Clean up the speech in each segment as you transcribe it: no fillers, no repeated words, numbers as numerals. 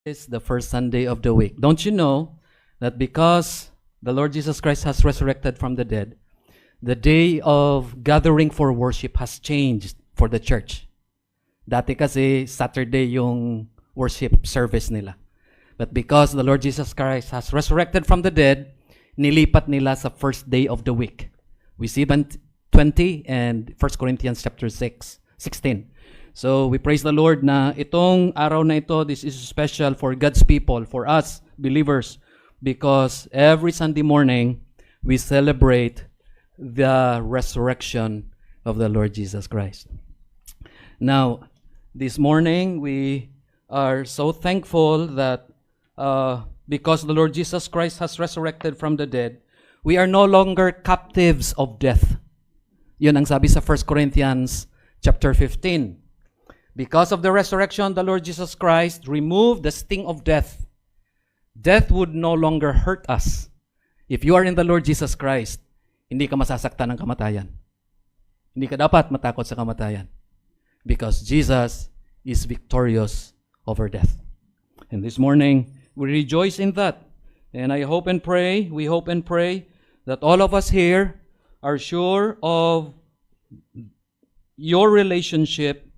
Is the first Sunday of the week. Don't you know that because the Lord Jesus Christ has resurrected from the dead, the day of gathering for worship has changed for the church. Dati kasi Saturday yung worship service nila. But because the Lord Jesus Christ has resurrected from the dead, nilipat nila sa first day of the week. We see 20 and 1 Corinthians chapter 16. So we praise the Lord na itong araw na ito, this is special for God's people, for us believers, because every Sunday morning we celebrate the resurrection of the Lord Jesus Christ. Now, this morning we are so thankful that because the Lord Jesus Christ has resurrected from the dead, we are no longer captives of death. Yun ang sabi sa 1 Corinthians chapter 15. Because of the resurrection, the Lord Jesus Christ removed the sting of death. Death would no longer hurt us. If you are in the Lord Jesus Christ, hindi ka masasaktan ng kamatayan. Hindi ka dapat matakot sa kamatayan. Because Jesus is victorious over death. And this morning, we rejoice in that. And we hope and pray that all of us here are sure of your relationship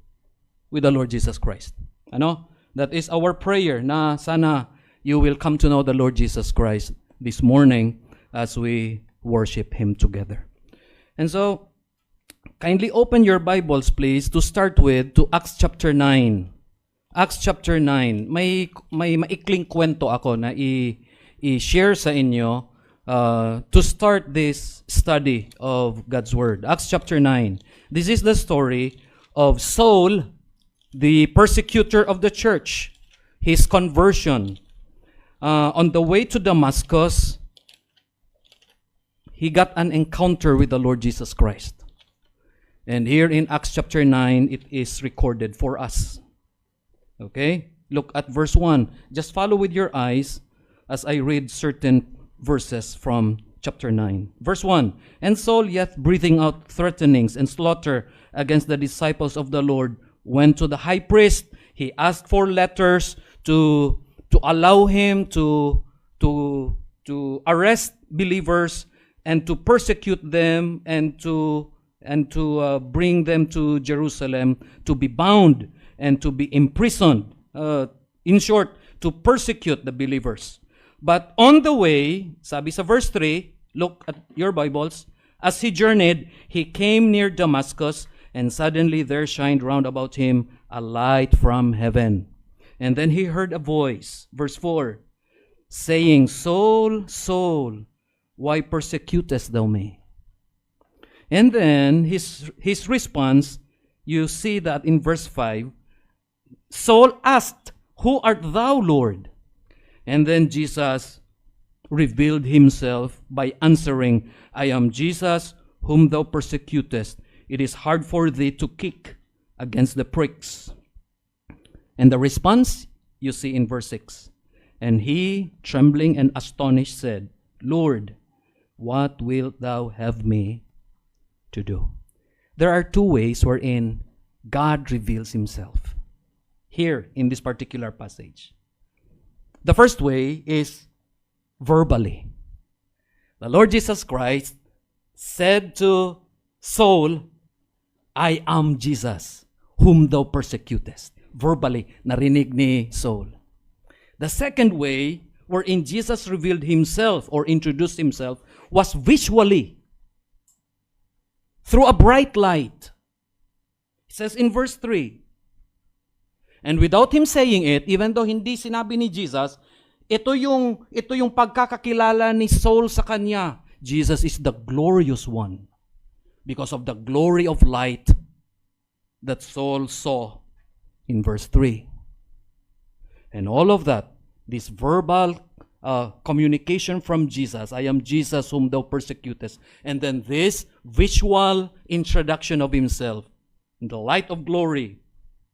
with the Lord Jesus Christ. That is our prayer na sana you will come to know the Lord Jesus Christ this morning as we worship Him together. And so, kindly open your Bibles, please, to start with, to Acts chapter 9. Acts chapter 9. May maikling kwento ako na i-share sa inyo to start this study of God's Word. Acts chapter 9. This is the story of Saul, the persecutor of the church, his conversion. On the way to Damascus, he got an encounter with the Lord Jesus Christ. And here in Acts chapter 9, it is recorded for us. Okay? Look at verse 1. Just follow with your eyes as I read certain verses from chapter 9. Verse 1. And Saul, yet breathing out threatenings and slaughter against the disciples of the Lord, went to the high priest. He asked for letters to allow him to arrest believers and to persecute them and to bring them to Jerusalem to be bound and to be imprisoned. In short, to persecute the believers. But on the way, sabi sa verse 3, look at your Bibles, as he journeyed, he came near Damascus, and suddenly there shined round about him a light from heaven. And then he heard a voice, verse 4, saying, Saul, Saul, why persecutest thou me? And then his response, you see that in verse 5, Saul asked, Who art thou, Lord? And then Jesus revealed himself by answering, I am Jesus whom thou persecutest. It is hard for thee to kick against the pricks. And the response, you see in verse 6. And he, trembling and astonished, said, Lord, what wilt thou have me to do? There are two ways wherein God reveals himself here in this particular passage. The first way is verbally. The Lord Jesus Christ said to Saul, I am Jesus, whom thou persecutest. Verbally, narinig ni Saul. The second way, wherein Jesus revealed himself or introduced himself, was visually, through a bright light. It says in verse 3, and without him saying it, even though hindi sinabi ni Jesus, ito yung pagkakakilala ni Saul sa kanya. Jesus is the glorious one. Because of the glory of light that Saul saw in verse 3. And all of that, this verbal communication from Jesus, I am Jesus whom thou persecutest, and then this visual introduction of himself, in the light of glory,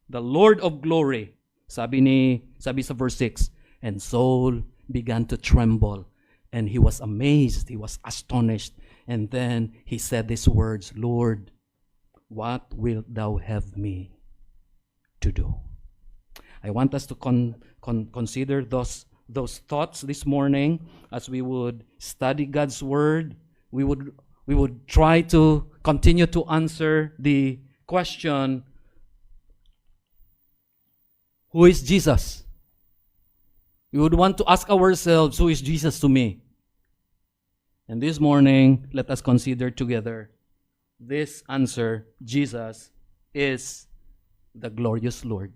the Lord of glory, sabi sa verse 6, and Saul began to tremble, and he was amazed, he was astonished. And then he said these words, Lord, what wilt thou have me to do? I want us to consider those thoughts this morning as we would study God's Word. We would try to continue to answer the question, who is Jesus? We would want to ask ourselves, who is Jesus to me? And this morning, let us consider together this answer: Jesus is the glorious Lord.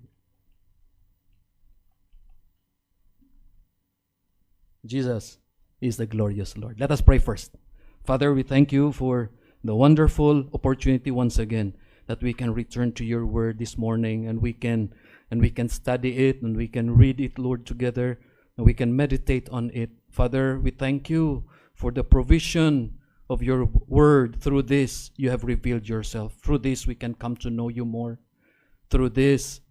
Jesus is the glorious Lord. Let us pray first. Father, we thank you for the wonderful opportunity once again that we can return to your word this morning, and we can study it, and we can read it, Lord, together, and we can meditate on it. Father, we thank you for the provision of your word. Through this, you have revealed yourself. Through this, we can come to know you more. Through this,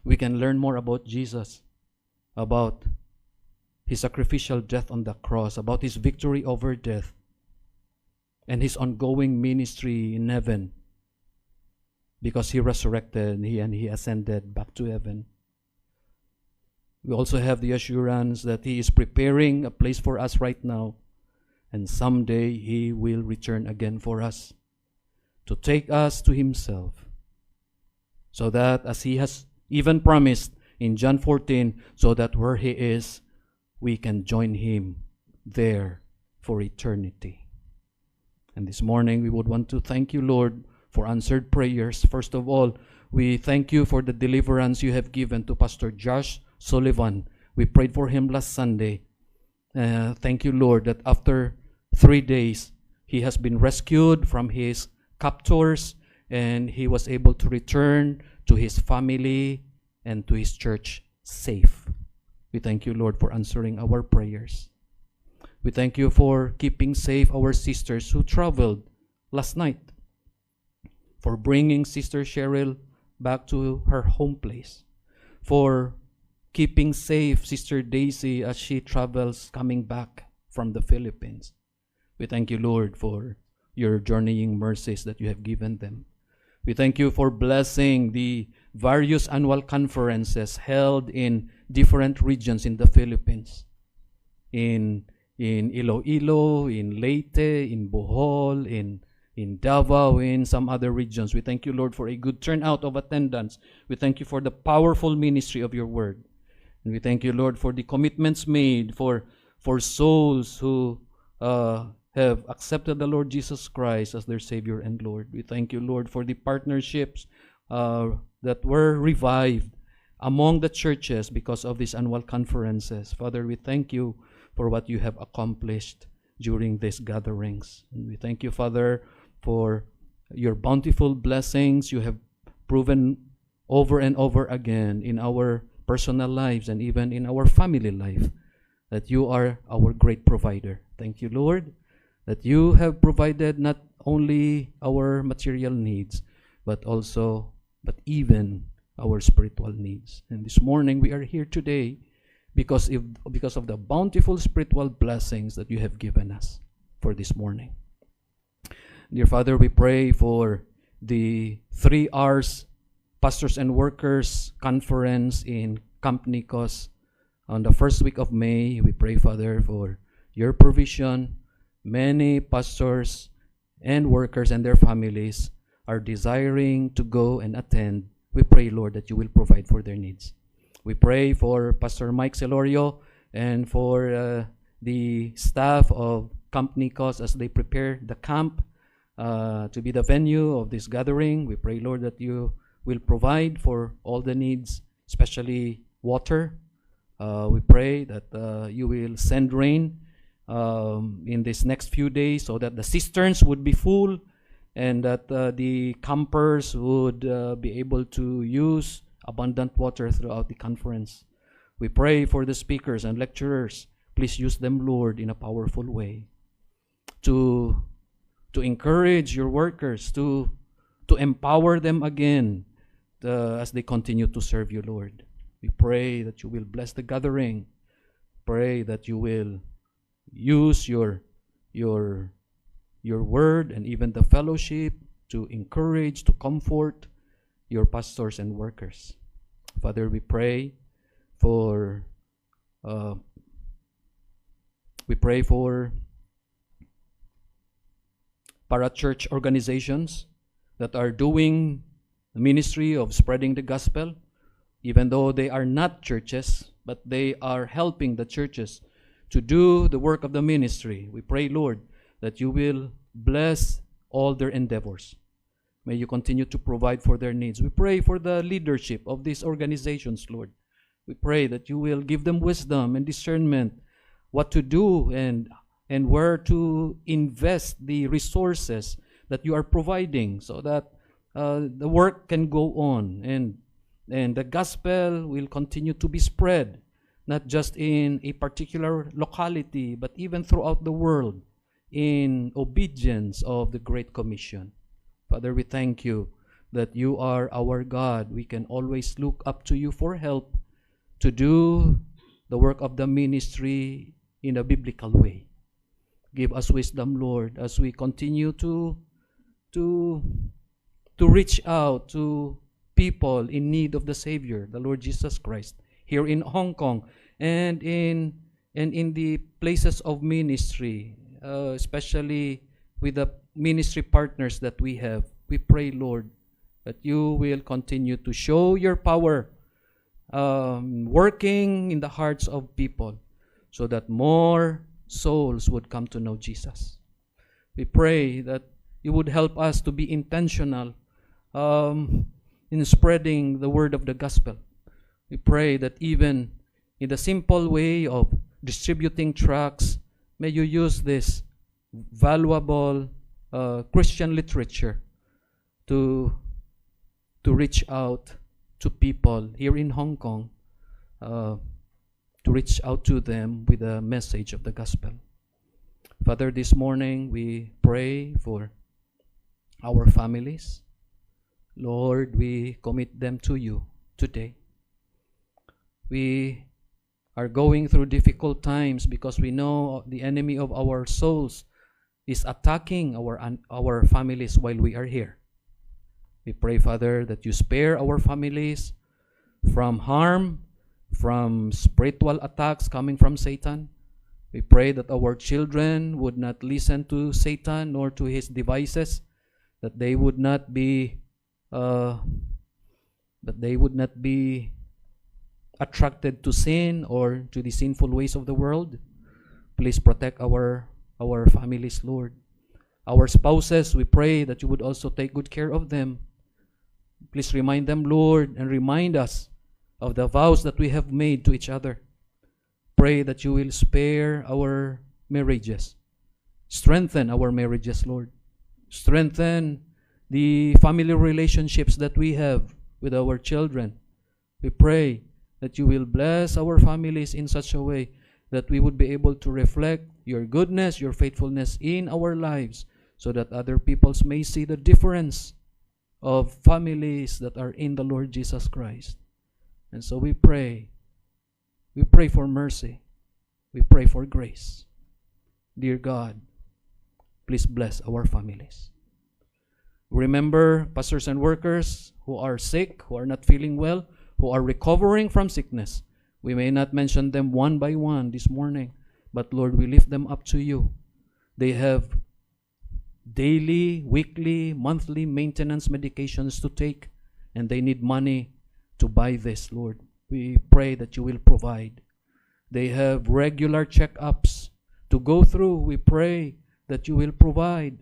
we can learn more about Jesus, about his sacrificial death on the cross, about his victory over death, and his ongoing ministry in heaven, because he resurrected and he ascended back to heaven. We also have the assurance that he is preparing a place for us right now, and someday he will return again for us to take us to himself, so that, as he has even promised in John 14, so that where he is, we can join him there for eternity. And this morning, we would want to thank you, Lord, for answered prayers. First of all, we thank you for the deliverance you have given to Pastor Josh Sullivan. We prayed for him last Sunday. Thank you, Lord, that after 3 days, he has been rescued from his captors, and he was able to return to his family and to his church safe. We thank you, Lord, for answering our prayers. We thank you for keeping safe our sisters who traveled last night, for bringing Sister Cheryl back to her home place, for keeping safe Sister Daisy as she travels coming back from the Philippines. We thank you, Lord, for your journeying mercies that you have given them. We thank you for blessing the various annual conferences held in different regions in the Philippines, in Iloilo, in Leyte, in Bohol, in Davao, in some other regions. We thank you, Lord, for a good turnout of attendance. We thank you for the powerful ministry of your word. And we thank you, Lord, for the commitments made for souls who have accepted the Lord Jesus Christ as their Savior and Lord. We thank you, Lord, for the partnerships that were revived among the churches because of these annual conferences. Father, we thank you for what you have accomplished during these gatherings. And we thank you, Father, for your bountiful blessings you have proven over and over again in our personal lives and even in our family life, that you are our great provider. Thank you, Lord, that you have provided not only our material needs, but even our spiritual needs. And this morning we are here today because of the bountiful spiritual blessings that you have given us for this morning. Dear Father, we pray for the 3 hours Pastors and Workers Conference in Camp Nikos on the first week of May. We pray, Father, for your provision. Many pastors and workers and their families are desiring to go and attend. We pray, Lord, that you will provide for their needs. We pray for Pastor Mike Celorio and for the staff of Camp Nikos as they prepare the camp to be the venue of this gathering. We pray, Lord, that you will provide for all the needs, especially water. We pray that you will send rain in these next few days so that the cisterns would be full and that the campers would be able to use abundant water throughout the conference. We pray for the speakers and lecturers. Please use them, Lord, in a powerful way to encourage your workers, to empower them again as they continue to serve you, Lord. We pray that you will bless the gathering. Pray that you will use your word and even the fellowship to encourage, to comfort, your pastors and workers. Father, we pray for uh, parachurch organizations that are doing the ministry of spreading the gospel, even though they are not churches, but they are helping the churches to do the work of the ministry. We pray, Lord, that you will bless all their endeavors. May you continue to provide for their needs. We pray for the leadership of these organizations, Lord. We pray that you will give them wisdom and discernment, what to do and where to invest the resources that you are providing, so that the work can go on and the gospel will continue to be spread, not just in a particular locality, but even throughout the world, in obedience of the Great Commission. Father, we thank you that you are our God. We can always look up to you for help to do the work of the ministry in a biblical way. Give us wisdom, Lord, as we continue to reach out to people in need of the Savior, the Lord Jesus Christ, here in Hong Kong and in the places of ministry, especially with the ministry partners that we have. We pray, Lord, that you will continue to show your power working in the hearts of people so that more souls would come to know Jesus. We pray that you would help us to be intentional in spreading the word of the gospel. We pray that even in the simple way of distributing tracts, may you use this valuable Christian literature to reach out to people here in Hong Kong, to reach out to them with the message of the gospel. Father, this morning we pray for our families. Lord, we commit them to you today. We are going through difficult times because we know the enemy of our souls is attacking our families while we are here. We pray, Father, that you spare our families from harm, from spiritual attacks coming from Satan. We pray that our children would not listen to Satan nor to his devices, that they would not be attracted to sin or to the sinful ways of the world. Please protect our families, Lord. Our spouses, we pray that you would also take good care of them. Please remind them, Lord, and remind us of the vows that we have made to each other. Pray that you will spare our marriages. Strengthen our marriages, Lord. Strengthen the family relationships that we have with our children. We pray that you will bless our families in such a way that we would be able to reflect your goodness, your faithfulness in our lives, so that other peoples may see the difference of families that are in the Lord Jesus Christ. And so we pray for mercy. We pray for grace. Dear God, please bless our families. Remember pastors and workers who are sick, who are not feeling well, who are recovering from sickness. We may not mention them one by one this morning, but Lord, we lift them up to you. They have daily, weekly, monthly maintenance medications to take, and they need money to buy this, Lord. We pray that you will provide. They have regular checkups to go through. We pray that you will provide.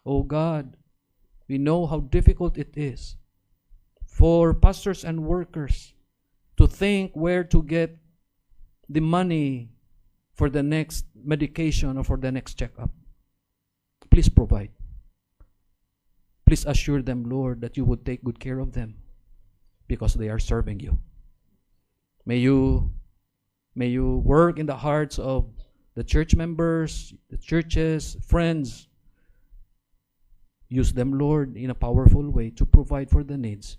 Oh God, we know how difficult it is for pastors and workers to think where to get the money for the next medication or for the next checkup. Please provide. Please assure them, Lord, that you would take good care of them because they are serving you. May you work in the hearts of the church members, the churches, friends. Use them, Lord, in a powerful way to provide for the needs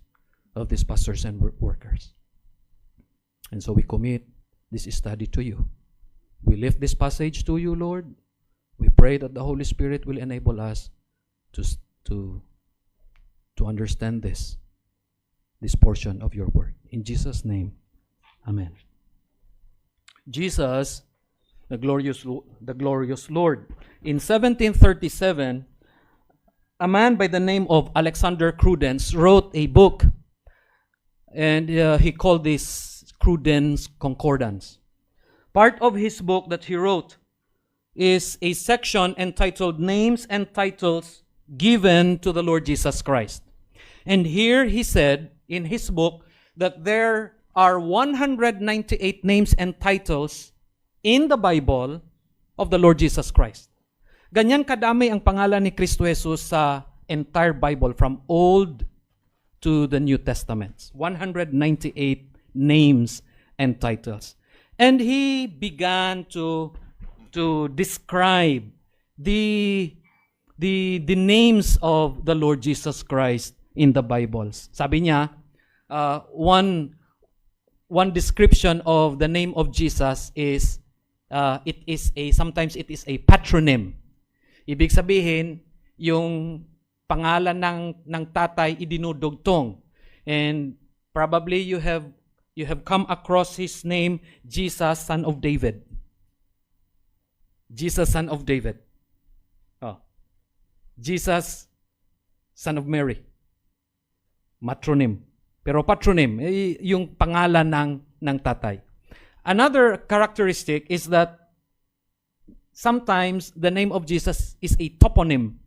of these pastors and workers. And so we commit this study to you. We lift this passage to you, Lord. We pray that the Holy Spirit will enable us to understand this this portion of your word. In Jesus' name, amen. Jesus, the glorious Lord. In 1737, a man by the name of Alexander Crudens wrote a book, and he called this Crudens Concordance. Part of his book that he wrote is a section entitled Names and Titles Given to the Lord Jesus Christ. And here he said in his book that there are 198 names and titles in the Bible of the Lord Jesus Christ. Ganyan kadami ang pangalan ni Kristo Jesus sa entire Bible from Old to the New Testaments. 198 names and titles. And he began to describe the names of the Lord Jesus Christ in the Bibles. Sabi niya, one description of the name of Jesus is sometimes it is a patronym. Ibig sabihin, yung pangalan ng tatay idinudugtong. And probably you have come across his name, Jesus, son of David. Jesus, son of David. Oh. Jesus, son of Mary. Matronym. Pero patronym, yung pangalan ng tatay. Another characteristic is that sometimes the name of Jesus is a toponym.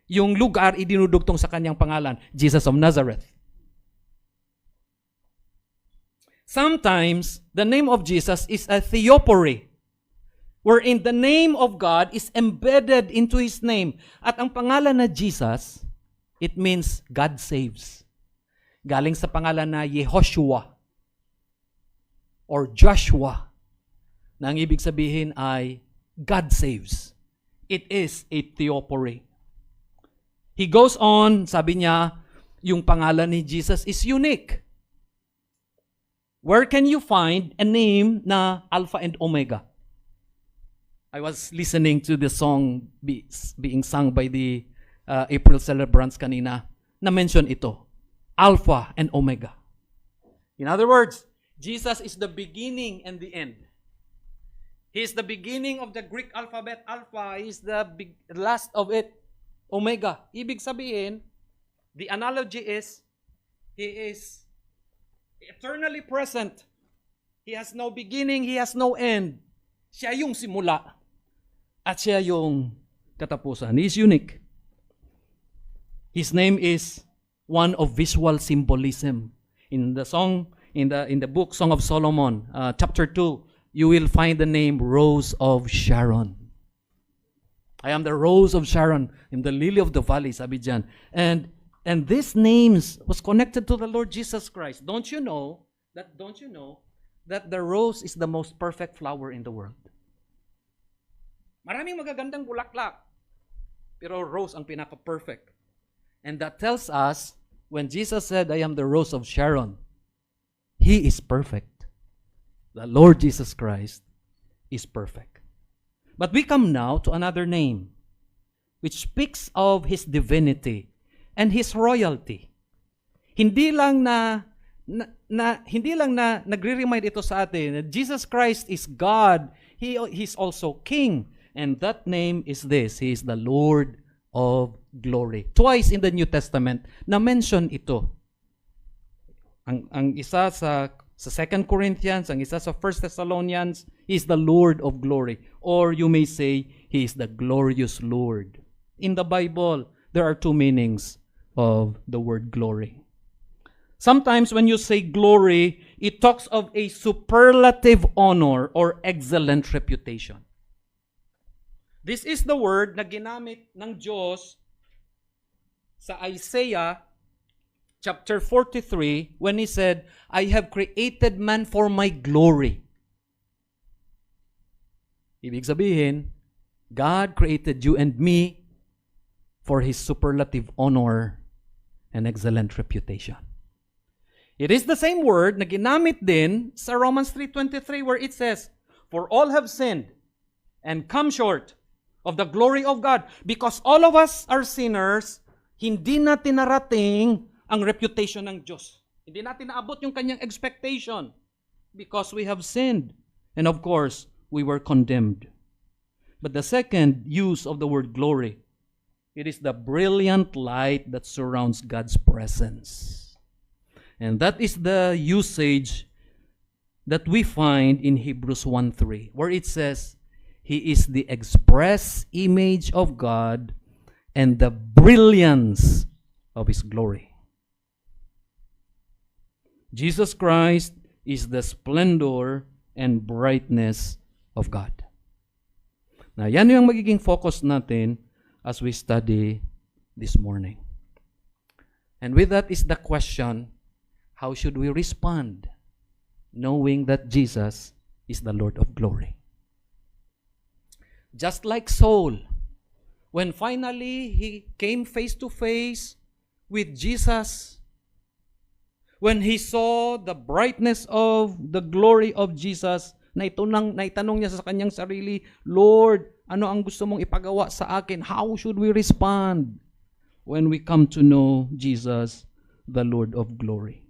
Yung lugar idinudugtong sa kanyang pangalan, Jesus of Nazareth. Sometimes the name of Jesus is a theopory, wherein the name of God is embedded into His name. At ang pangalan na Jesus, it means God saves. Galing sa pangalan na Yehoshua or Joshua, na ang ibig sabihin ay God saves. It is a theopory. He goes on, sabi niya, yung pangalan ni Jesus is unique. Where can you find a name na Alpha and Omega? I was listening to the song being sung by the April celebrants kanina, na mention ito, Alpha and Omega. In other words, Jesus is the beginning and the end. He is the beginning of the Greek alphabet. Alpha is the last of it. Omega. Ibig sabihin, the analogy is, He is eternally present. He has no beginning, He has no end. Siya yung simula. At siya yung katapusan. He is unique. His name is one of visual symbolism. In the song, in the book Song of Solomon, chapter 2, you will find the name Rose of Sharon. I am the Rose of Sharon. I'm the lily of the valley, sabi dyan. And these names was connected to the Lord Jesus Christ. Don't you know that the rose is the most perfect flower in the world? Maraming magagandang bulaklak, pero rose ang pinaka-perfect. And that tells us, when Jesus said, I am the Rose of Sharon, He is perfect. The Lord Jesus Christ is perfect. But we come now to another name, which speaks of His divinity and His royalty. Hindi lang na nagre-remind ito sa atin that Jesus Christ is God. He's also King. And that name is this. He is the Lord of glory. Twice in the New Testament na mention ito. Ang isa sa 2 Corinthians, ang isa sa 1 Thessalonians, He is the Lord of glory. Or you may say, He is the glorious Lord. In the Bible, there are two meanings of the word glory. Sometimes when you say glory, it talks of a superlative honor or excellent reputation. This is the word na ginamit ng Diyos sa Isaiah chapter 43 when He said, I have created man for my glory. Ibig sabihin, God created you and me for His superlative honor and excellent reputation. It is the same word na ginamit din sa Romans 3:23 where it says, for all have sinned and come short of the glory of God. Because all of us are sinners, hindi natin narating ang reputation ng Diyos. Hindi natin naabot yung kanyang expectation because we have sinned. And of course, we were condemned. But the second use of the word glory, it is the brilliant light that surrounds God's presence. And that is the usage that we find in Hebrews 1:3, where it says, He is the express image of God and the brilliance of His glory. Jesus Christ is the splendor and brightness of God. Now, yan yung magiging focus natin as we study this morning. And with that is the question, how should we respond knowing that Jesus is the Lord of glory? Just like Saul, when finally he came face to face with Jesus, when he saw the brightness of the glory of Jesus, naitanong niya sa kanyang sarili, Lord, ano ang gusto mong ipagawa sa akin? How should we respond when we come to know Jesus, the Lord of glory?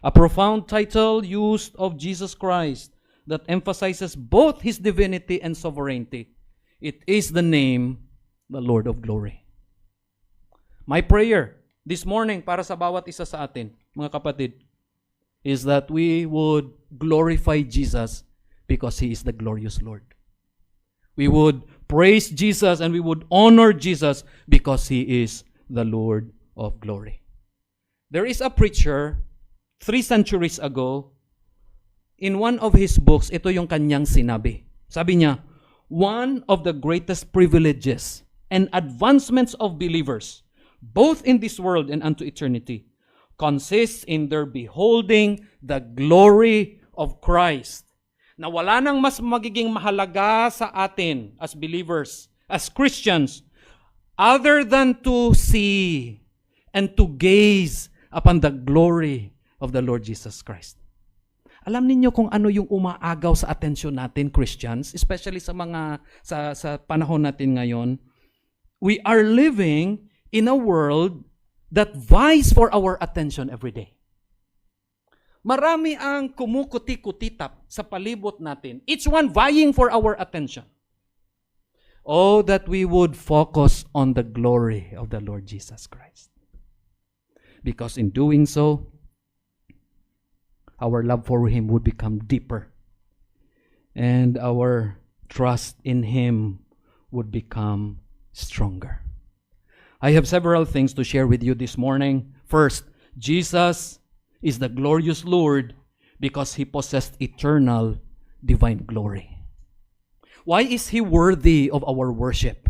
A profound title used of Jesus Christ that emphasizes both His divinity and sovereignty. It is the name, the Lord of glory. My prayer this morning para sa bawat isa sa atin, mga kapatid, is that we would glorify Jesus because He is the glorious Lord. We would praise Jesus and we would honor Jesus because He is the Lord of glory. There is a preacher 3 centuries ago, in one of his books, ito yung kanyang sinabi. Sabi niya, one of the greatest privileges and advancements of believers, both in this world and unto eternity, consists in their beholding the glory of Christ. Na wala nang mas magiging mahalaga sa atin as believers, as Christians, other than to see and to gaze upon the glory of the Lord Jesus Christ. Alam niyo kung ano yung umaagaw sa atensyon natin, Christians, especially sa panahon natin ngayon. We are living in a world that vies for our attention every day. Marami ang kumukuti-kutitap sa palibot natin. Each one vying for our attention. Oh, that we would focus on the glory of the Lord Jesus Christ. Because in doing so, our love for Him would become deeper. And our trust in Him would become stronger. I have several things to share with you this morning. First, Jesus is the glorious Lord because He possessed eternal divine glory. Why is He worthy of our worship?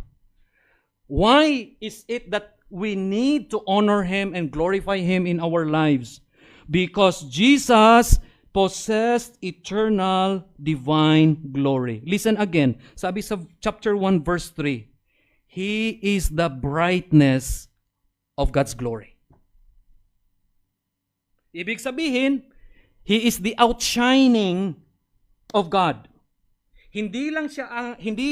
Why is it that we need to honor Him and glorify Him in our lives? Because Jesus possessed eternal divine glory. Listen again. Sabi sa chapter 1 verse 3, He is the brightness of God's glory. Ibig sabihin, He is the outshining of God. Hindi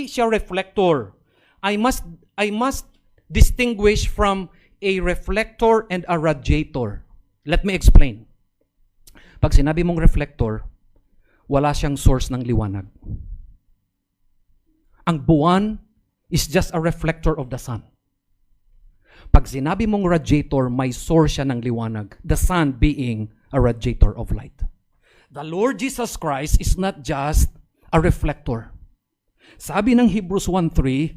siya reflector. I must distinguish from a reflector and a radiator. Let me explain. Pag sinabi mong reflector, wala siyang source ng liwanag. Ang buwan is just a reflector of the sun. Pag sinabi mong radiator, may source siya ng liwanag. The sun being a radiator of light. The Lord Jesus Christ is not just a reflector. Sabi ng Hebrews 1:3,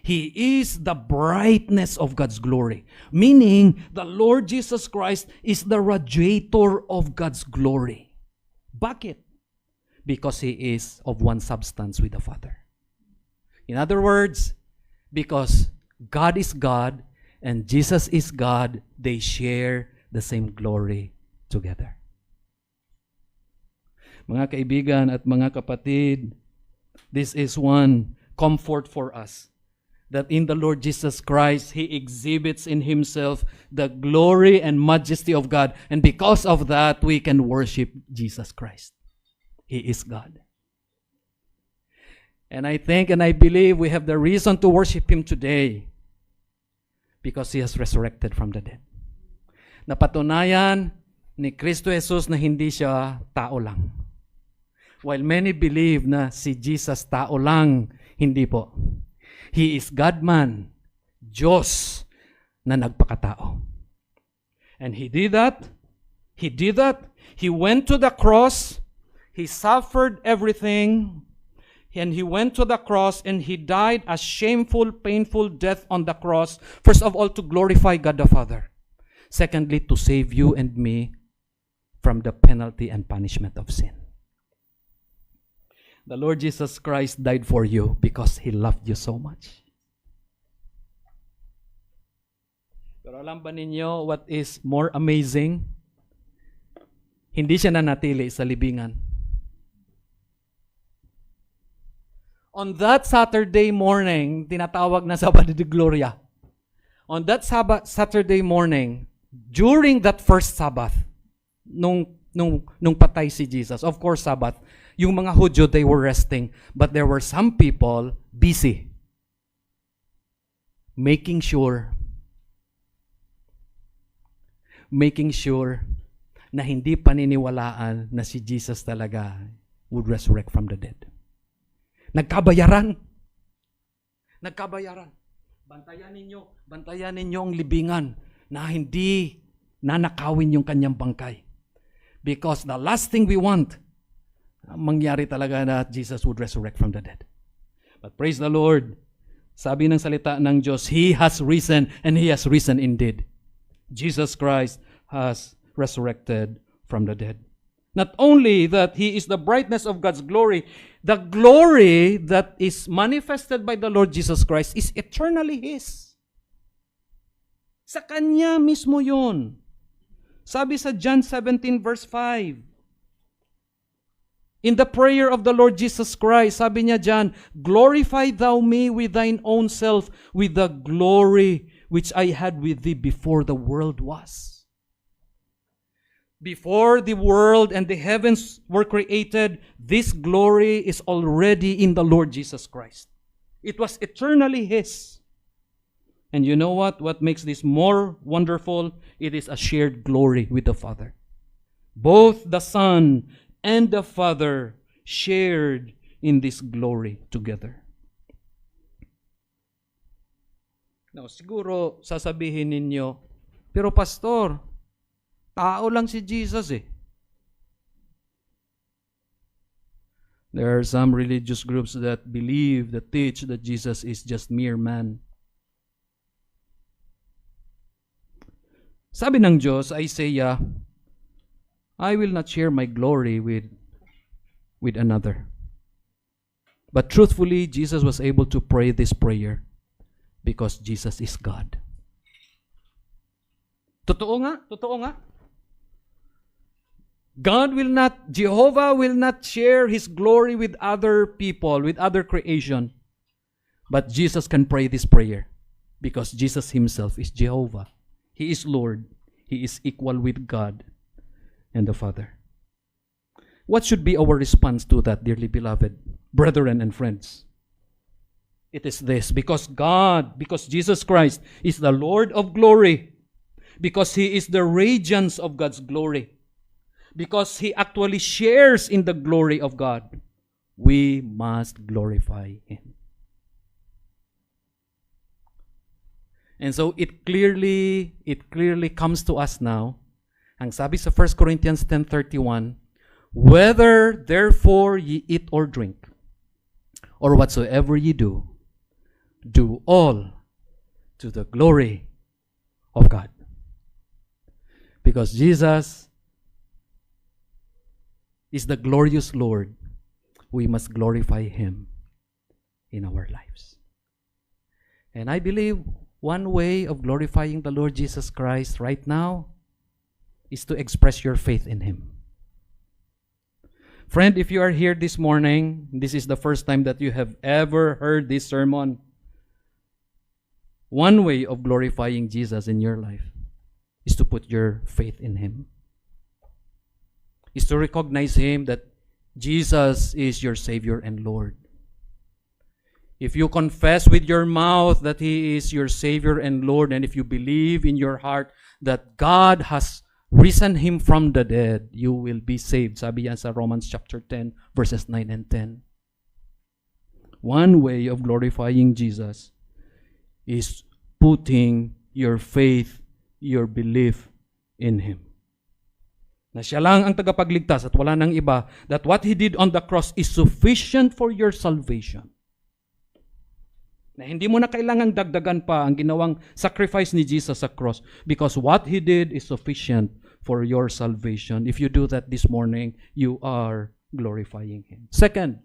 He is the brightness of God's glory. Meaning, the Lord Jesus Christ is the radiator of God's glory. Bakit? Because He is of one substance with the Father. In other words, because God is God and Jesus is God, they share the same glory together. Mga kaibigan at mga kapatid, this is one comfort for us. That in the Lord Jesus Christ, He exhibits in Himself the glory and majesty of God. And because of that, we can worship Jesus Christ. He is God. And I think and I believe we have the reason to worship Him today because He has resurrected from the dead. Napatunayan ni Kristo Jesus na hindi siya tao lang. While many believe na si Jesus tao lang, hindi po. He is God-man, Diyos na nagpakatao. And He did that. He did that. He went to the cross. He suffered everything. And He went to the cross and He died a shameful, painful death on the cross. First of all, to glorify God the Father. Secondly, to save you and me from the penalty and punishment of sin. The Lord Jesus Christ died for you because He loved you so much. Pero alam ba ninyo what is more amazing? Hindi siya nanatili sa libingan. On that Saturday morning, tinatawag na Sabado de Gloria. On that Saturday morning, during that first Sabbath, nung patay si Jesus, of course Sabbath, yung mga Hudyo, they were resting, but there were some people busy making sure na hindi paniniwalaan na si Jesus talaga would resurrect from the dead. Nagkabayaran. Bantayan ninyo ang libingan na hindi nanakawin yung kanyang bangkay. Because the last thing we want, mangyari talaga na Jesus would resurrect from the dead. But praise the Lord, sabi ng salita ng Diyos, He has risen and He has risen indeed. Jesus Christ has resurrected from the dead. Not only that He is the brightness of God's glory, the glory that is manifested by the Lord Jesus Christ is eternally His. Sa Kanya mismo yun. Sabi sa John 17 verse 5, in the prayer of the Lord Jesus Christ, sabi niya dyan, glorify thou me with thine own self, with the glory which I had with thee before the world was. Before the world and the heavens were created, this glory is already in the Lord Jesus Christ. It was eternally His. And you know what? What makes this more wonderful? It is a shared glory with the Father. Both the Son and the Father shared in this glory together. Now, siguro sasabihin ninyo, pero Pastor, tao lang si Jesus eh. There are some religious groups that believe, that teach that Jesus is just mere man. Sabi ng Diyos, Isaiah, I will not share my glory with another. But truthfully, Jesus was able to pray this prayer because Jesus is God. Totoo nga. Jehovah will not share His glory with other people, with other creation. But Jesus can pray this prayer because Jesus Himself is Jehovah. He is Lord. He is equal with God and the Father. What should be our response to that, dearly beloved brethren and friends? It is this, because Jesus Christ is the Lord of glory, because He is the radiance of God's glory, because He actually shares in the glory of God, we must glorify Him. And so it clearly comes to us now. Ang sabi sa 1 Corinthians 10:31, whether therefore ye eat or drink, or whatsoever ye do, do all to the glory of God. Because Jesus is the glorious Lord, we must glorify Him in our lives. And I believe one way of glorifying the Lord Jesus Christ right now is to express your faith in Him. Friend, if you are here this morning, this is the first time that you have ever heard this sermon, one way of glorifying Jesus in your life is to put your faith in Him. Is to recognize Him that Jesus is your Savior and Lord. If you confess with your mouth that He is your Savior and Lord, and if you believe in your heart that God has risen Him from the dead, you will be saved. Sabi yan sa Romans chapter 10, verses 9 and 10. One way of glorifying Jesus is putting your faith, your belief in Him. Na siya lang ang tagapagligtas at wala nang iba, that what He did on the cross is sufficient for your salvation. Na hindi mo na kailangang dagdagan pa ang ginawang sacrifice ni Jesus sa cross, because what He did is sufficient for your salvation. If you do that this morning, you are glorifying Him. Second,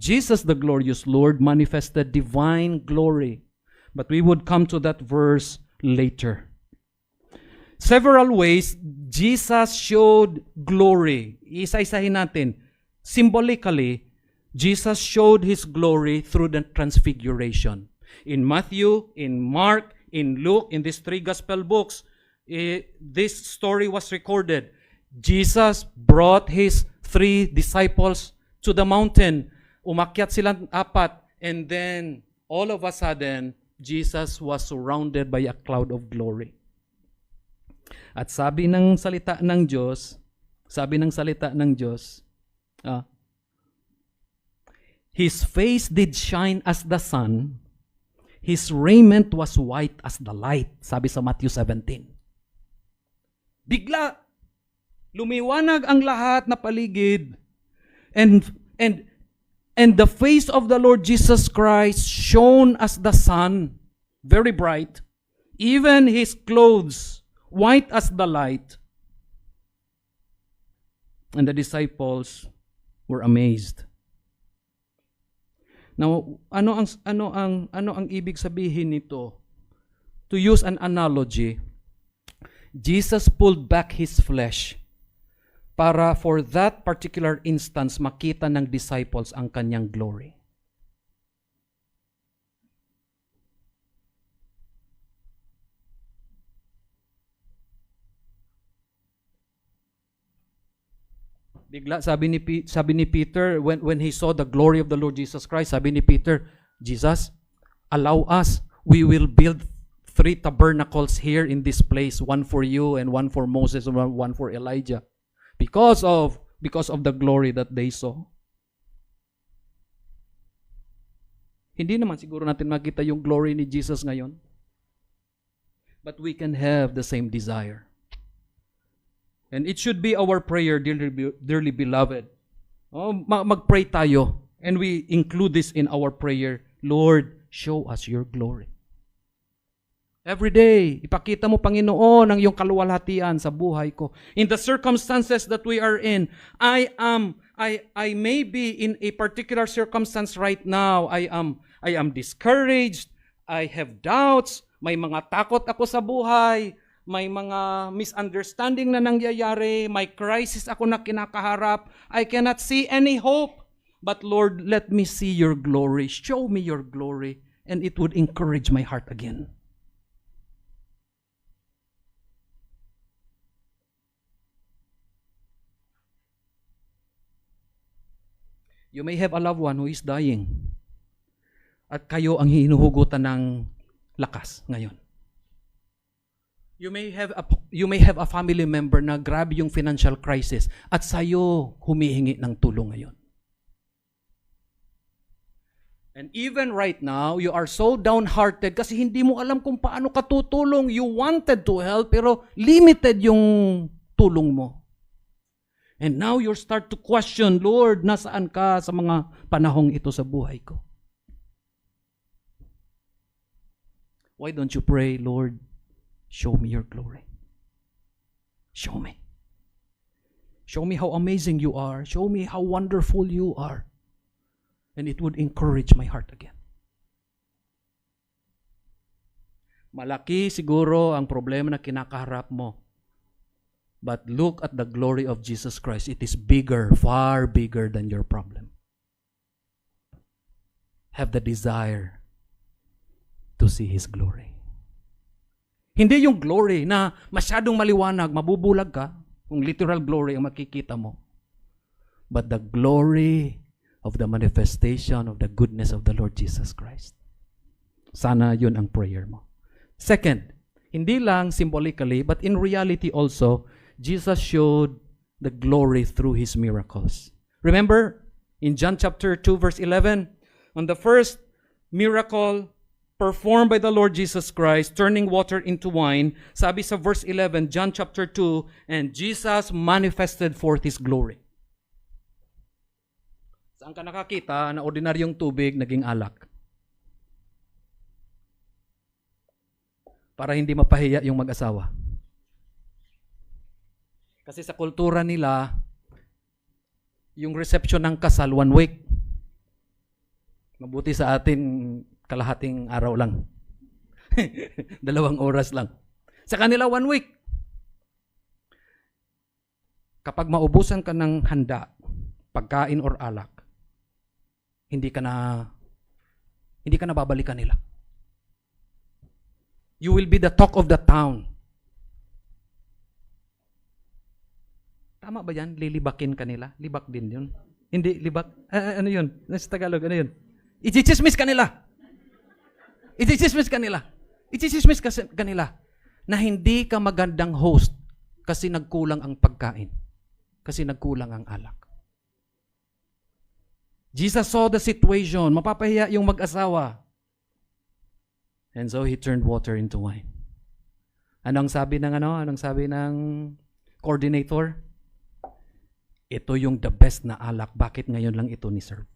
Jesus the glorious Lord manifested divine glory. But we would come to that verse later. Several ways Jesus showed glory. Isa-isahin natin. Symbolically, Jesus showed His glory through the transfiguration. In Matthew, in Mark, in Luke, in these three gospel books, this story was recorded. Jesus brought His 3 disciples to the mountain. Umakyat silang 4, and then all of a sudden, Jesus was surrounded by a cloud of glory. At sabi ng salita ng Diyos, His face did shine as the sun, His raiment was white as the light, sabi sa Matthew 17. Bigla, lumiwanag ang lahat na paligid, and the face of the Lord Jesus Christ shone as the sun, very bright, even His clothes white as the light. And the disciples were amazed. Now, ano ang ibig sabihin nito? To use an analogy, Jesus pulled back His flesh para for that particular instance makita ng disciples ang kanyang glory. Bigla sabi ni Peter when he saw the glory of the Lord Jesus Christ, sabi ni Peter, Jesus, allow us, we will build 3 tabernacles here in this place, one for you and one for Moses and one for Elijah, because of the glory that they saw. Hindi naman siguro natin makita yung glory ni Jesus ngayon, but we can have the same desire. And it should be our prayer, dearly beloved. Mag-pray tayo. And we include this in our prayer. Lord, show us your glory. Every day, ipakita mo, Panginoon, ang iyong kaluwalhatian sa buhay ko. In the circumstances that we are in, I may be in a particular circumstance right now. I am discouraged. I have doubts. May mga takot ako sa buhay. May mga misunderstanding na nangyayari, may crisis ako na kinakaharap, I cannot see any hope. But Lord, let me see your glory. Show me your glory, and it would encourage my heart again. You may have a loved one who is dying, at kayo ang hinuhugutan ng lakas ngayon. You may have a family member na grabe yung financial crisis at sa'yo humihingi ng tulong ngayon. And even right now, you are so downhearted kasi hindi mo alam kung paano ka tutulong. You wanted to help pero limited yung tulong mo. And now you start to question, Lord, nasaan ka sa mga panahong ito sa buhay ko? Why don't you pray, Lord, show me your glory. Show me. Show me how amazing you are. Show me how wonderful you are. And it would encourage my heart again. Malaki siguro ang problema na kinakaharap mo. But look at the glory of Jesus Christ. It is bigger, far bigger than your problem. Have the desire to see His glory. Hindi yung glory na masyadong maliwanag, mabubulag ka, kung literal glory ang makikita mo. But the glory of the manifestation of the goodness of the Lord Jesus Christ. Sana yun ang prayer mo. Second, hindi lang symbolically, but in reality also, Jesus showed the glory through His miracles. Remember, in John chapter 2, verse 11, on the first miracle performed by the Lord Jesus Christ, turning water into wine, sabi sa verse 11, John chapter 2, and Jesus manifested forth His glory. Saan ka nakakita na ordinaryong tubig naging alak? Para hindi mapahiya yung mag-asawa. Kasi sa kultura nila, yung reception ng kasal, 1 week. Mabuti sa atin, kalahating araw lang. 2 oras lang. Sa kanila, 1 week. Kapag maubusan ka ng handa, pagkain or alak, hindi ka na babalikan nila. You will be the talk of the town. Tama ba yan? Lilibakin ka nila? Libak din yun. Hindi, libak. Ano yun? Nasa Tagalog, ano yun? Ichichismis ka nila. Ichichismis ka nila. Ichichismis ka nila na hindi ka magandang host kasi nagkulang ang pagkain. Kasi nagkulang ang alak. Jesus saw the situation. Mapapahiya yung mag-asawa. And so He turned water into wine. Anong sabi ng coordinator? Ito yung the best na alak. Bakit ngayon lang ito ni-serve?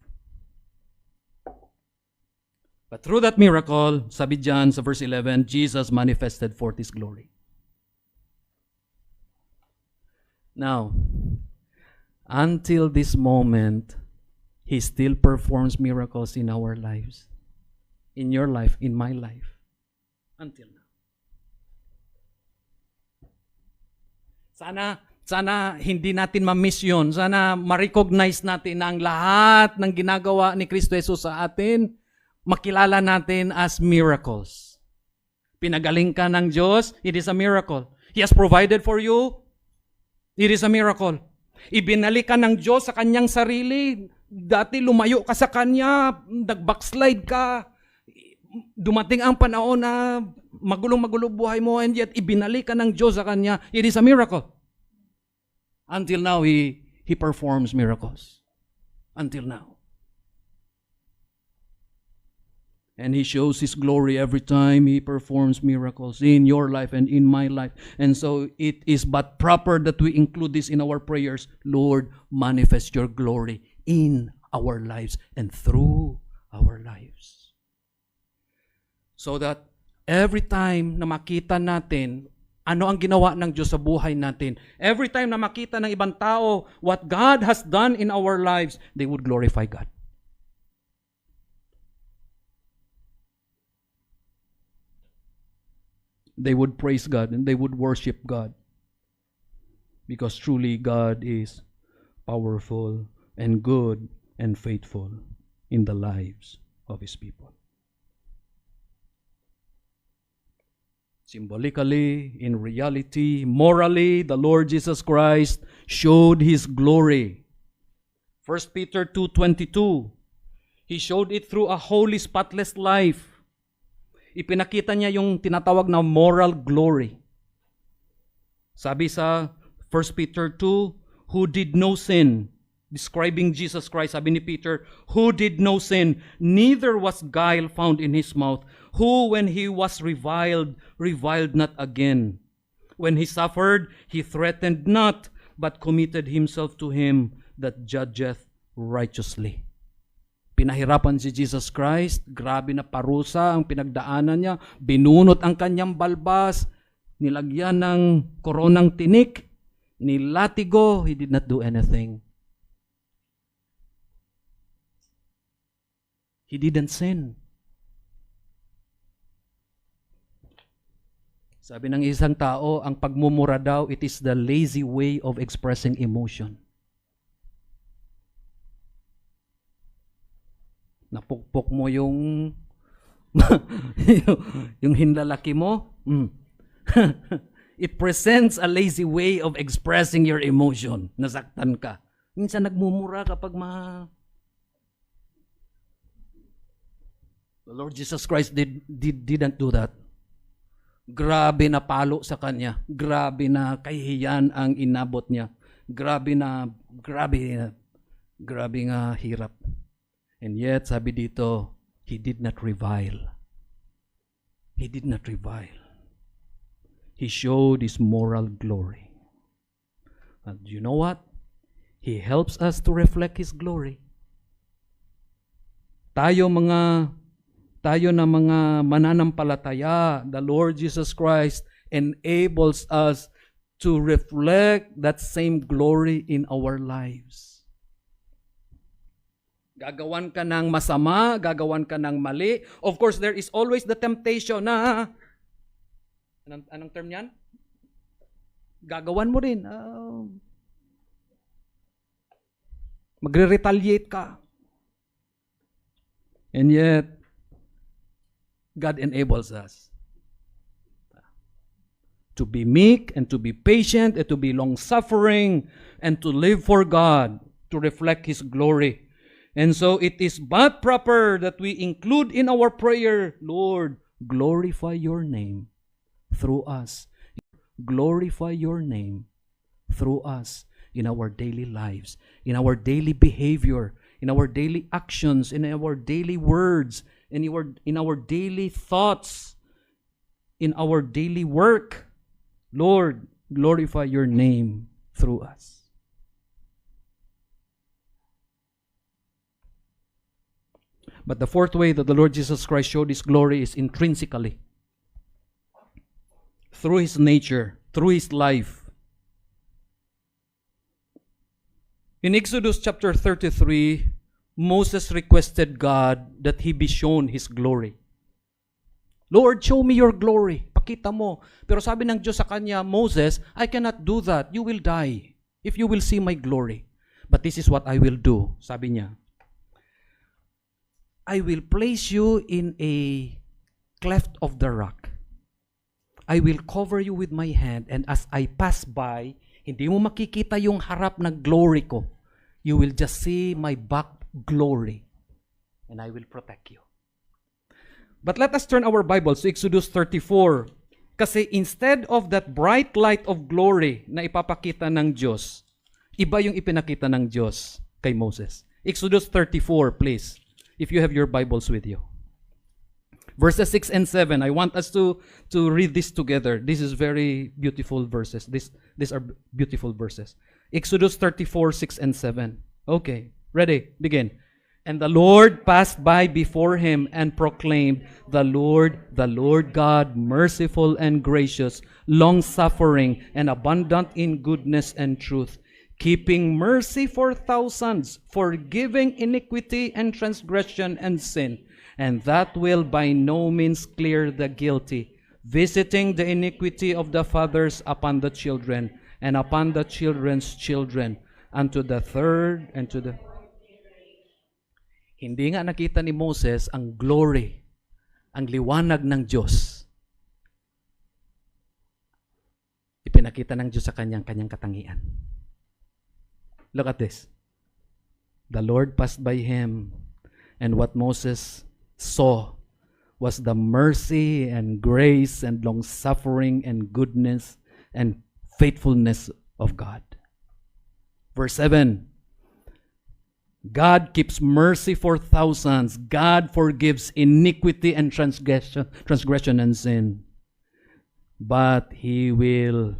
But through that miracle, sabi John sa verse 11, Jesus manifested forth His glory. Now, until this moment, He still performs miracles in our lives. In your life, in my life. Until now. Sana hindi natin ma-miss yun. Sana ma-recognize natin na ang lahat ng ginagawa ni Kristo Jesus sa atin, makilala natin as miracles. Pinagaling ka ng Diyos, it is a miracle. He has provided for you, it is a miracle. Ibinalik ka ng Diyos sa kanyang sarili. Dati lumayo ka sa kanya, nag-backslide ka. Dumating ang panahon na magulong-magulo buhay mo, and yet ibinalik ka ng Diyos sa kanya. It is a miracle. Until now, He performs miracles. Until now. And He shows His glory every time He performs miracles in your life and in my life. And so it is but proper that we include this in our prayers. Lord, manifest your glory in our lives and through our lives. So that every time na makita natin ano ang ginawa ng Diyos sa buhay natin, every time na makita ng ibang tao what God has done in our lives, they would glorify God. They would praise God and they would worship God. Because truly God is powerful and good and faithful in the lives of His people. Symbolically, in reality, morally, the Lord Jesus Christ showed His glory. 1 Peter 2:22, He showed it through a holy, spotless life. Ipinakita niya yung tinatawag na moral glory. Sabi sa 1 Peter 2, who did no sin, describing Jesus Christ, sabi ni Peter, who did no sin, neither was guile found in His mouth, who when He was reviled not again. When He suffered, He threatened not, but committed Himself to Him that judgeth righteously. Pinahirapan si Jesus Christ, grabe na parusa ang pinagdaanan niya, binunot ang kanyang balbas, nilagyan ng koronang tinik, nilatigo, He did not do anything. He didn't sin. Sabi ng isang tao, ang pagmumura daw, it is the lazy way of expressing emotion. Napukpok mo yung yung hinlalaki mo. It presents a lazy way of expressing your emotion. Nasaktan ka. Minsan nagmumura kapag The Lord Jesus Christ didn't do that. Grabe na palo sa kanya. Grabe na kahihiyan ang inabot niya. Grabe nga hirap. And yet, sabi dito, He did not revile. He did not revile. He showed His moral glory. And you know what? He helps us to reflect His glory. Tayo na mga mananampalataya, the Lord Jesus Christ enables us to reflect that same glory in our lives. Gagawan ka ng masama, gagawan ka ng mali. Of course, there is always the temptation na, anong term yan? Gagawan mo rin. Magre-retaliate ka. And yet, God enables us to be meek and to be patient and to be long-suffering and to live for God, to reflect His glory. And so it is but proper that we include in our prayer, Lord, glorify your name through us. Glorify your name through us in our daily lives, in our daily behavior, in our daily actions, in our daily words, in our daily thoughts, in our daily work. Lord, glorify your name through us. But the fourth way that the Lord Jesus Christ showed His glory is intrinsically. Through His nature, through His life. In Exodus chapter 33, Moses requested God that he be shown His glory. Lord, show me your glory. Pakita mo. Pero sabi ng Diyos sa kanya, Moses, I cannot do that. You will die if you will see my glory. But this is what I will do. Sabi niya, I will place you in a cleft of the rock. I will cover you with my hand, and as I pass by, hindi mo makikita yung harap na glory ko. You will just see my back glory, and I will protect you. But let us turn our Bibles to Exodus 34. Kasi instead of that bright light of glory na ipapakita ng Diyos, iba yung ipinakita ng Diyos kay Moses. Exodus 34, please. If you have your Bibles with you. Verses 6 and 7. I want us to read this together. This is very beautiful verses. These are beautiful verses. Exodus 34, 6 and 7. Okay. Ready? Begin. And the Lord passed by before him and proclaimed, the Lord God, merciful and gracious, long-suffering and abundant in goodness and truth, keeping mercy for thousands, forgiving iniquity and transgression and sin, and that will by no means clear the guilty, visiting the iniquity of the fathers upon the children, and upon the children's children, unto the third and to the... Hindi nga nakita ni Moses ang glory, ang liwanag ng Diyos. Ipinakita ng Diyos sa kanyang katangian. Look at this. The Lord passed by him, and what Moses saw was the mercy and grace and long-suffering and goodness and faithfulness of God. Verse 7. God keeps mercy for thousands. God forgives iniquity and transgression and sin. But He will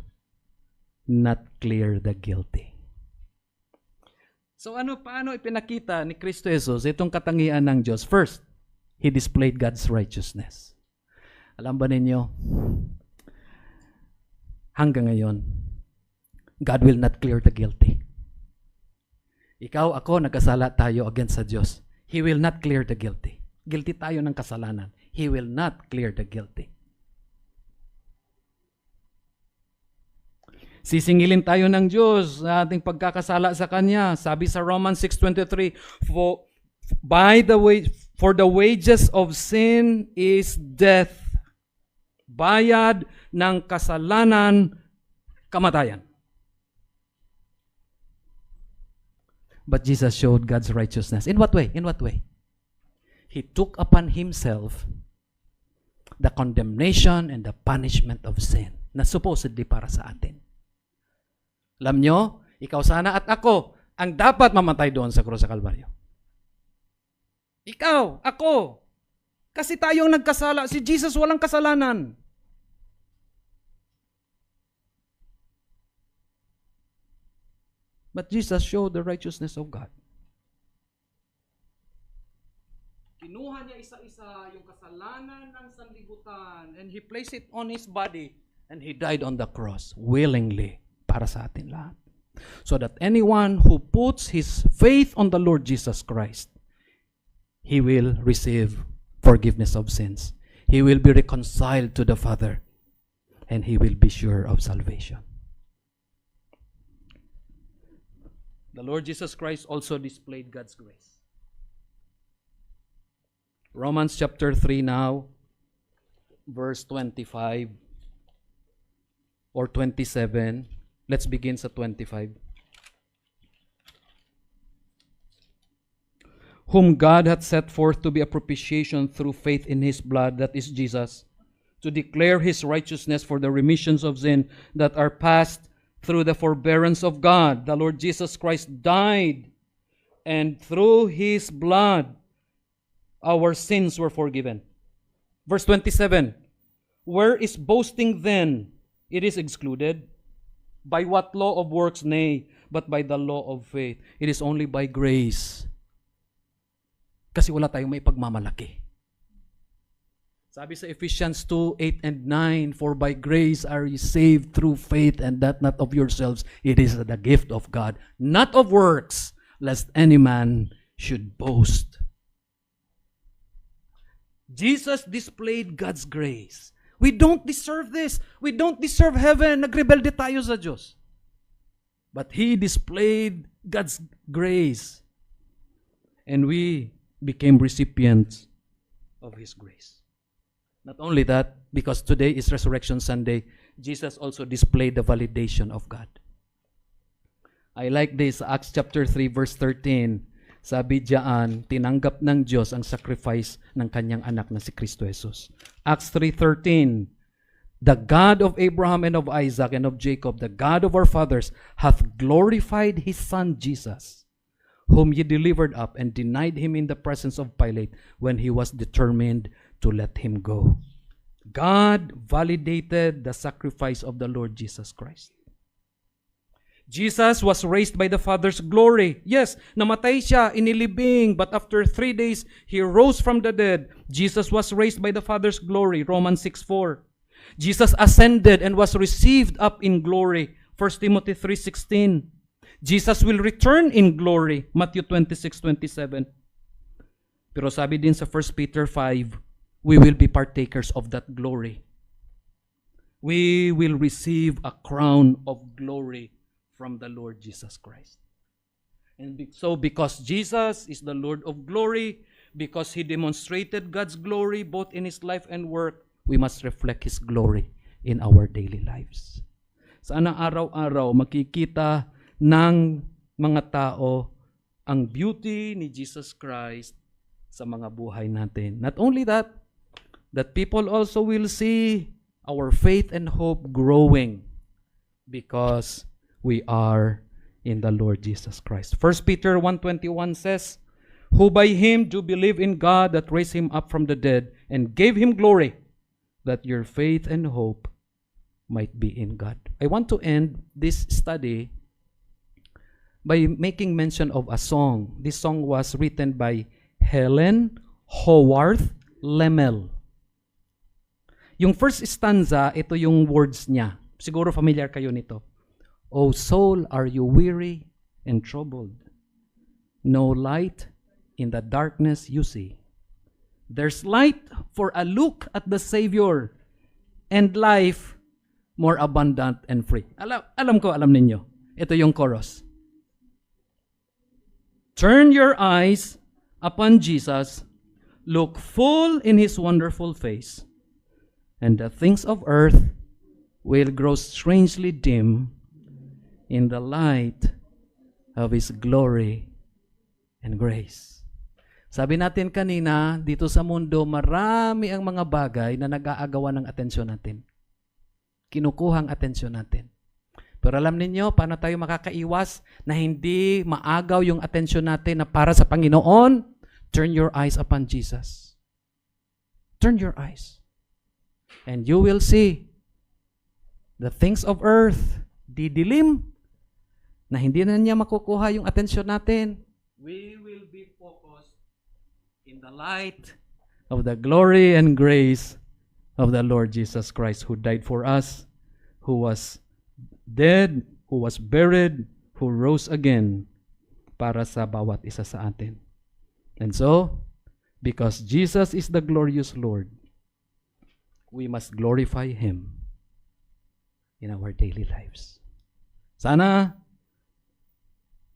not clear the guilty. So paano ipinakita ni Kristo Jesus itong katangian ng Diyos? First, He displayed God's righteousness. Alam ba ninyo, hanggang ngayon, God will not clear the guilty. Ikaw, ako, nagkasala tayo against sa Diyos. He will not clear the guilty. Guilty tayo ng kasalanan. He will not clear the guilty. Sisingilin tayo ng Diyos sa ating pagkakasala sa Kanya. Sabi sa Romans 6:23, for the wages of sin is death. Bayad ng kasalanan, kamatayan. But Jesus showed God's righteousness. In what way? In what way? He took upon Himself the condemnation and the punishment of sin na supposedly para sa atin. Alam nyo, ikaw sana at ako ang dapat mamatay doon sa krus sa Kalbaryo. Ikaw, ako. Kasi tayong nagkasala. Si Jesus walang kasalanan. But Jesus showed the righteousness of God. Kinuha niya isa-isa yung kasalanan ng sanlibutan and He placed it on His body and He died on the cross willingly para sa atin lahat. So that anyone who puts his faith on the Lord Jesus Christ, he will receive forgiveness of sins. He will be reconciled to the Father and he will be sure of salvation. The Lord Jesus Christ also displayed God's grace. Romans chapter 3 now, verse 25 or 27. Let's begin sa 25. Whom God hath set forth to be a propitiation through faith in His blood, that is Jesus, to declare His righteousness for the remissions of sin that are passed through the forbearance of God. The Lord Jesus Christ died, and through His blood our sins were forgiven. Verse 27, where is boasting then? It is excluded. By what law of works? Nay, but by the law of faith. It is only by grace. Kasi wala tayong may pagmamalaki. Sabi sa Ephesians 2, 8 and 9, for by grace are ye saved through faith, and that not of yourselves. It is the gift of God, not of works, lest any man should boast. Jesus displayed God's grace. We don't deserve this. We don't deserve heaven. Nagrebelde tayo sa Diyos. But He displayed God's grace. And we became recipients of His grace. Not only that, because today is Resurrection Sunday, Jesus also displayed the validation of God. I like this, Acts chapter 3, verse 13. Sabi diyan, tinanggap ng Diyos ang sacrifice ng kanyang anak na si Kristo Jesus. Acts 3:13, the God of Abraham and of Isaac and of Jacob, the God of our fathers, hath glorified His Son Jesus, whom ye delivered up and denied Him in the presence of Pilate when he was determined to let Him go. God validated the sacrifice of the Lord Jesus Christ. Jesus was raised by the Father's glory. Yes, namatay siya, inilibing, but after 3 days, He rose from the dead. Jesus was raised by the Father's glory. Romans 6:4. Jesus ascended and was received up in glory. 1 Timothy 3:16. Jesus will return in glory. Matthew 26:27. Pero sabi din sa 1 Peter 5, we will be partakers of that glory. We will receive a crown of glory from the Lord Jesus Christ. And so because Jesus is the Lord of glory, because He demonstrated God's glory both in His life and work, we must reflect His glory in our daily lives. Sana araw-araw makikita ng mga tao ang beauty ni Jesus Christ sa mga buhay natin. Not only that people also will see our faith and hope growing because we are in the Lord Jesus Christ. 1 Peter 1:21 says, who by Him do believe in God that raised Him up from the dead and gave Him glory, that your faith and hope might be in God. I want to end this study by making mention of a song. This song was written by Helen Howarth Lemmel. Yung first stanza, ito yung words niya. Siguro familiar kayo nito. O soul, are you weary and troubled? No light in the darkness you see. There's light for a look at the Savior, and life more abundant and free. Alam ninyo. Ito yung chorus. Turn your eyes upon Jesus, look full in His wonderful face, and the things of earth will grow strangely dim in the light of His glory and grace. Sabi natin kanina, dito sa mundo, marami ang mga bagay na nag-aagawan ng atensyon natin. Kinukuha ang atensyon natin. Pero alam ninyo, paano tayo makakaiwas na hindi maagaw yung atensyon natin na para sa Panginoon? Turn your eyes upon Jesus. Turn your eyes. And you will see the things of earth, didilim, na hindi na niya makukuha yung atensyon natin. We will be focused in the light of the glory and grace of the Lord Jesus Christ, who died for us, who was dead, who was buried, who rose again para sa bawat isa sa atin. And so, because Jesus is the glorious Lord, we must glorify Him in our daily lives. Sana,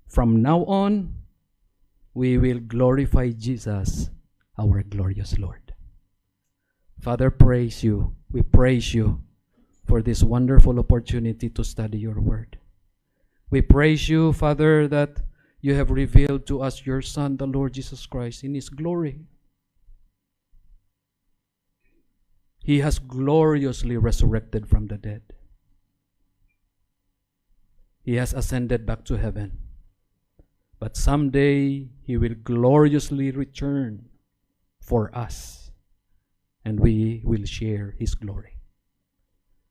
from now on, we will glorify Jesus, our glorious Lord. Father, praise you. We praise you for this wonderful opportunity to study your word. We praise you, Father, that you have revealed to us your Son, the Lord Jesus Christ, in His glory. He has gloriously resurrected from the dead. He has ascended back to heaven. But someday, He will gloriously return for us, and we will share His glory.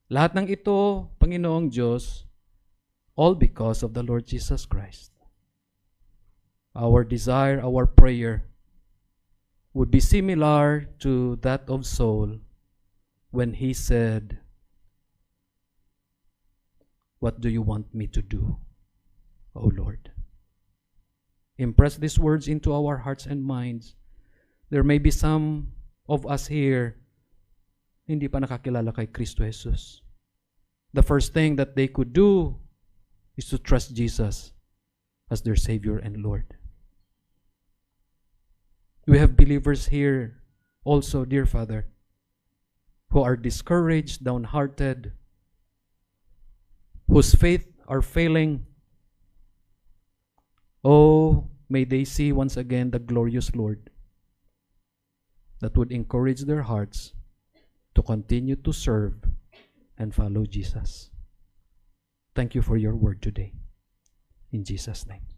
Lahat ng ito, Panginoong Diyos, all because of the Lord Jesus Christ. Our desire, our prayer would be similar to that of Saul when he said, "What do you want me to do, O Lord?" Impress these words into our hearts and minds. There may be some of us here hindi pa nakakilala kay Kristo Jesus. The first thing that they could do is to trust Jesus as their Savior and Lord. We have believers here also, dear Father, who are discouraged, downhearted, whose faith are failing. Oh, may they see once again the glorious Lord that would encourage their hearts to continue to serve and follow Jesus. Thank you for your word today. In Jesus' name.